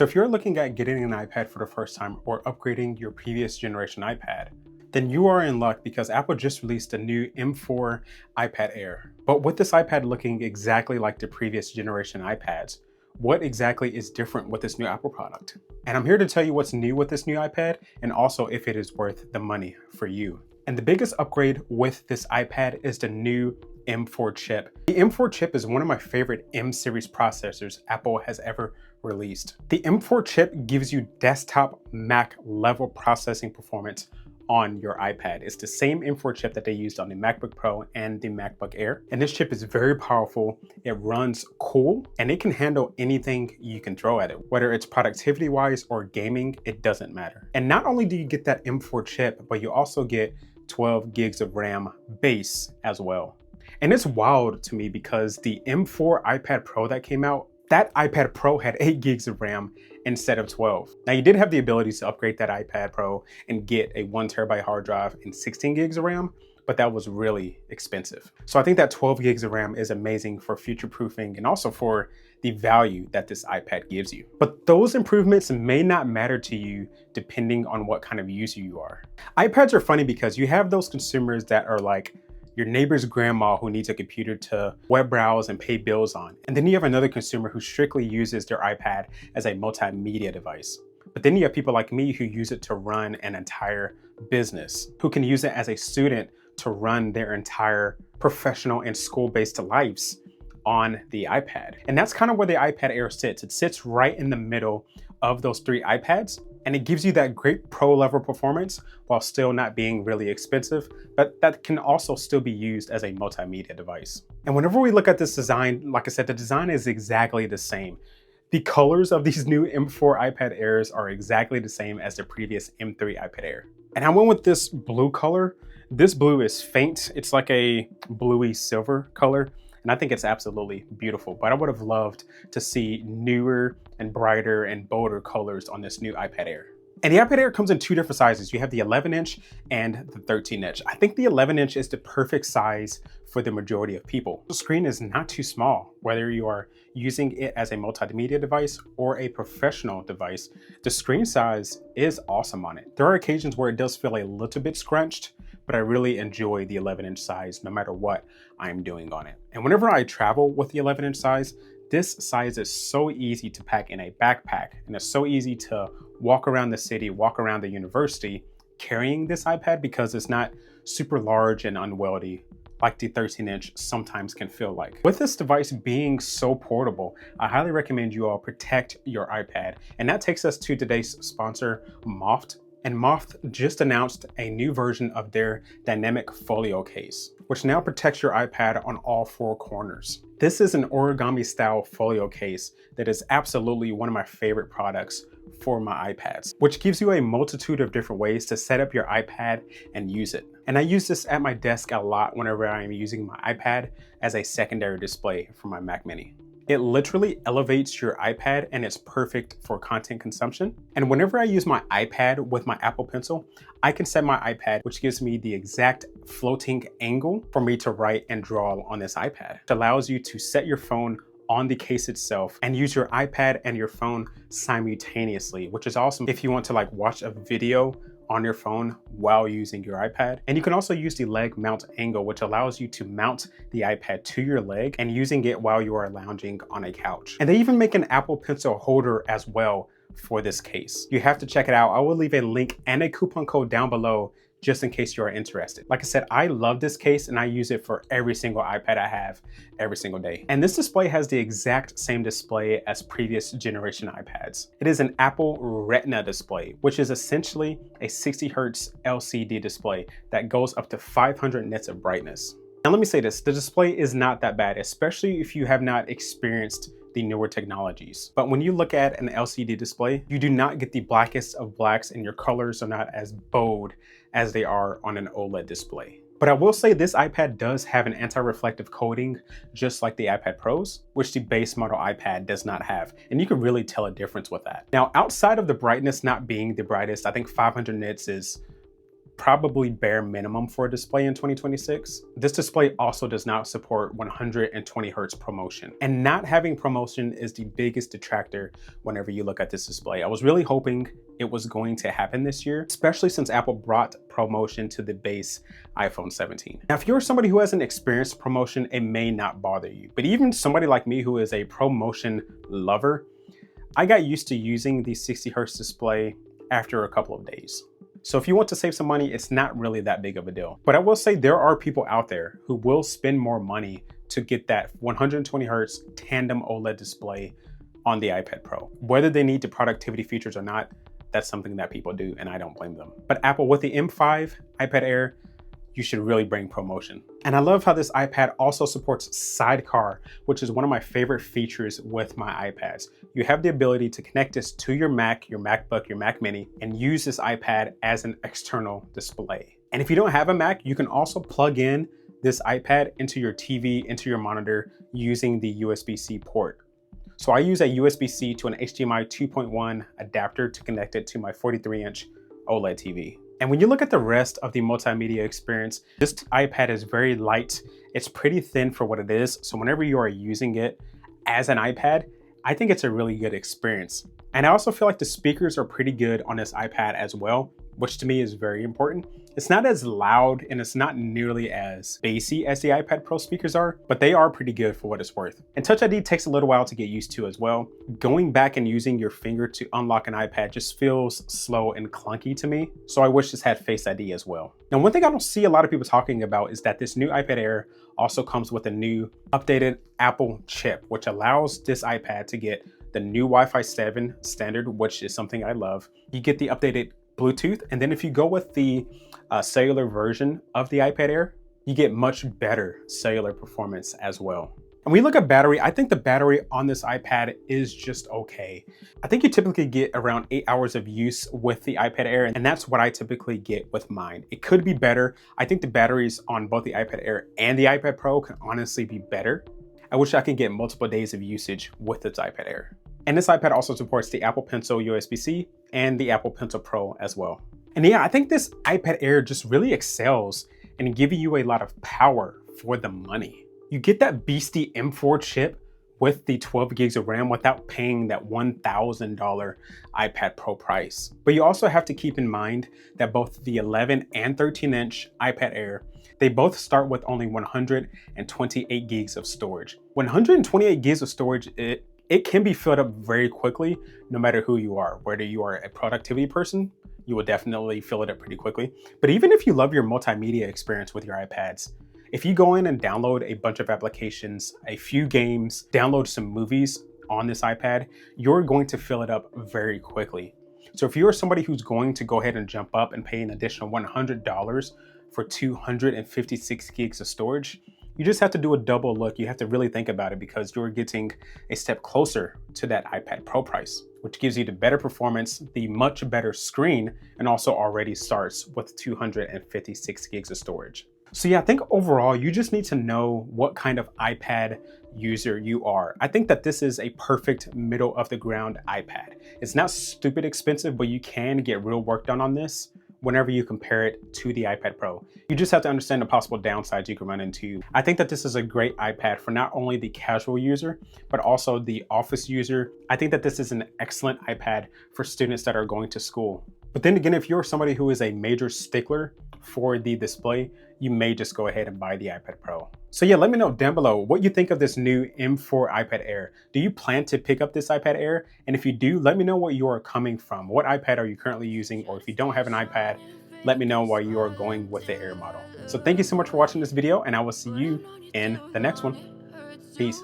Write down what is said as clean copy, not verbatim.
So if you're looking at getting an iPad for the first time or upgrading your previous generation iPad, then you are in luck because Apple just released a new M4 iPad Air. But with this iPad looking exactly like the previous generation iPads, what exactly is different with this new Apple product? And I'm here to tell you what's new with this new iPad and also if it is worth the money for you. And the biggest upgrade with this iPad is the new M4 chip. The M4 chip is one of my favorite M series processors Apple has ever released. The M4 chip gives you desktop Mac level processing performance on your iPad. It's the same M4 chip that they used on the MacBook Pro and the MacBook Air. And this chip is very powerful. It runs cool and it can handle anything you can throw at it. Whether it's productivity wise or gaming, it doesn't matter. And not only do you get that M4 chip, but you also get 12 gigs of RAM base as well. And it's wild to me because the M4 iPad Pro that came out, that iPad Pro had 8 gigs of RAM instead of 12. Now you did have the ability to upgrade that iPad Pro and get a 1TB hard drive and 16 gigs of RAM, but that was really expensive. So I think that 12 gigs of RAM is amazing for future-proofing and also for the value that this iPad gives you. But those improvements may not matter to you depending on what kind of user you are. iPads are funny because you have those consumers that are like your neighbor's grandma who needs a computer to web browse and pay bills on. And then you have another consumer who strictly uses their iPad as a multimedia device. But then you have people like me who use it to run an entire business, who can use it as a student to run their entire professional and school-based lives on the iPad. And that's kind of where the iPad Air sits. It sits right in the middle of those 3 iPads. And it gives you that great pro level performance while still not being really expensive, but that can also still be used as a multimedia device. And whenever we look at this design, like I said, the design is exactly the same. The colors of these new M4 iPad Airs are exactly the same as the previous M3 iPad Air. And I went with this blue color. This blue is faint. It's like a bluey silver color. And I think it's absolutely beautiful, but I would have loved to see newer and brighter and bolder colors on this new iPad Air. And the iPad Air comes in 2 different sizes. You have the 11-inch and the 13-inch. I think the 11-inch is the perfect size for the majority of people. The screen is not too small, whether you are using it as a multimedia device or a professional device. The screen size is awesome on it. There are occasions where it does feel a little bit scrunched, but I really enjoy the 11-inch size no matter what I'm doing on it. And whenever I travel with the 11-inch size, this size is so easy to pack in a backpack, and it's so easy to walk around the city, walk around the university carrying this iPad because it's not super large and unwieldy like the 13-inch sometimes can feel like. With this device being so portable, I highly recommend you all protect your iPad. And that takes us to today's sponsor, MOFT. And MOFT just announced a new version of their dynamic folio case, which now protects your iPad on all 4 corners. This is an origami style folio case that is absolutely one of my favorite products for my iPads, which gives you a multitude of different ways to set up your iPad and use it. And I use this at my desk a lot whenever I'm using my iPad as a secondary display for my Mac Mini. It literally elevates your iPad and it's perfect for content consumption. And whenever I use my iPad with my Apple Pencil, I can set my iPad, which gives me the exact floating angle for me to write and draw on this iPad. It allows you to set your phone on the case itself and use your iPad and your phone simultaneously, which is awesome if you want to like watch a video on your phone while using your iPad. And you can also use the leg mount angle, which allows you to mount the iPad to your leg and using it while you are lounging on a couch. And they even make an Apple Pencil holder as well for this case. You have to check it out. I will leave a link and a coupon code down below just in case you are interested. Like I said, I love this case and I use it for every single iPad I have every single day. And this display has the exact same display as previous generation iPads. It is an Apple Retina display, which is essentially a 60 Hz LCD display that goes up to 500 nits of brightness. Now let me say this, the display is not that bad, especially if you have not experienced the newer technologies. But when you look at an LCD display, you do not get the blackest of blacks and your colors are not as bold as they are on an OLED display. But I will say this iPad does have an anti-reflective coating, just like the iPad Pros, which the base model iPad does not have. And you can really tell a difference with that. Now, outside of the brightness not being the brightest, I think 500 nits is probably bare minimum for a display in 2026. This display also does not support 120 hertz promotion. And not having promotion is the biggest detractor whenever you look at this display. I was really hoping it was going to happen this year, especially since Apple brought promotion to the base iPhone 17. Now, if you're somebody who hasn't experienced promotion, it may not bother you. But even somebody like me who is a promotion lover, I got used to using the 60 hertz display after a couple of days. So if you want to save some money, it's not really that big of a deal. But I will say there are people out there who will spend more money to get that 120 hertz tandem OLED display on the iPad Pro. Whether they need the productivity features or not, that's something that people do, and I don't blame them. But Apple, with the M5 iPad Air, you should really bring promotion. And I love how this iPad also supports Sidecar, which is one of my favorite features with my iPads. You have the ability to connect this to your Mac, your MacBook, your Mac Mini, and use this iPad as an external display. And if you don't have a Mac, you can also plug in this iPad into your TV, into your monitor using the USB-C port. So I use a USB-C to an HDMI 2.1 adapter to connect it to my 43-inch OLED TV. And when you look at the rest of the multimedia experience, this iPad is very light. It's pretty thin for what it is. So whenever you are using it as an iPad, I think it's a really good experience. And I also feel like the speakers are pretty good on this iPad as well, which to me is very important. It's not as loud and it's not nearly as bassy as the iPad Pro speakers are, but they are pretty good for what it's worth. And Touch ID takes a little while to get used to as well. Going back and using your finger to unlock an iPad just feels slow and clunky to me. So I wish this had Face ID as well. Now, one thing I don't see a lot of people talking about is that this new iPad Air also comes with a new updated Apple chip, which allows this iPad to get the new Wi-Fi 7 standard, which is something I love. You get the updated Bluetooth, and then if you go with the cellular version of the iPad Air, you get much better cellular performance as well. And when we look at battery, I think the battery on this iPad is just okay. I think you typically get around 8 hours of use with the iPad Air, and that's what I typically get with mine. It could be better. I think the batteries on both the iPad Air and the iPad Pro can honestly be better. I wish I could get multiple days of usage with this iPad Air. And this iPad also supports the Apple Pencil USB-C and the Apple Pencil Pro as well. And yeah, I think this iPad Air just really excels in giving you a lot of power for the money. You get that beastie M4 chip with the 12 gigs of RAM without paying that $1,000 iPad Pro price. But you also have to keep in mind that both the 11 and 13-inch iPad Air, they both start with only 128 gigs of storage. 128 gigs of storage, it can be filled up very quickly, no matter who you are. Whether you are a productivity person, you will definitely fill it up pretty quickly. But even if you love your multimedia experience with your iPads, if you go in and download a bunch of applications, a few games, download some movies on this iPad, you're going to fill it up very quickly. So if you're somebody who's going to go ahead and jump up and pay an additional $100 for 256 gigs of storage, you just have to do a double look. You have to really think about it because you're getting a step closer to that iPad Pro price, which gives you the better performance, the much better screen, and also already starts with 256 gigs of storage. So yeah, I think overall, you just need to know what kind of iPad user you are. I think that this is a perfect middle of the ground iPad. It's not stupid expensive, but you can get real work done on this whenever you compare it to the iPad Pro. You just have to understand the possible downsides you can run into. I think that this is a great iPad for not only the casual user, but also the office user. I think that this is an excellent iPad for students that are going to school. But then again, if you're somebody who is a major stickler for the display, you may just go ahead and buy the iPad Pro. So yeah, let me know down below what you think of this new M4 iPad Air. Do you plan to pick up this iPad Air? And if you do, let me know where you are coming from. What iPad are you currently using? Or if you don't have an iPad, let me know why you are going with the Air model. So thank you so much for watching this video, and I will see you in the next one. Peace.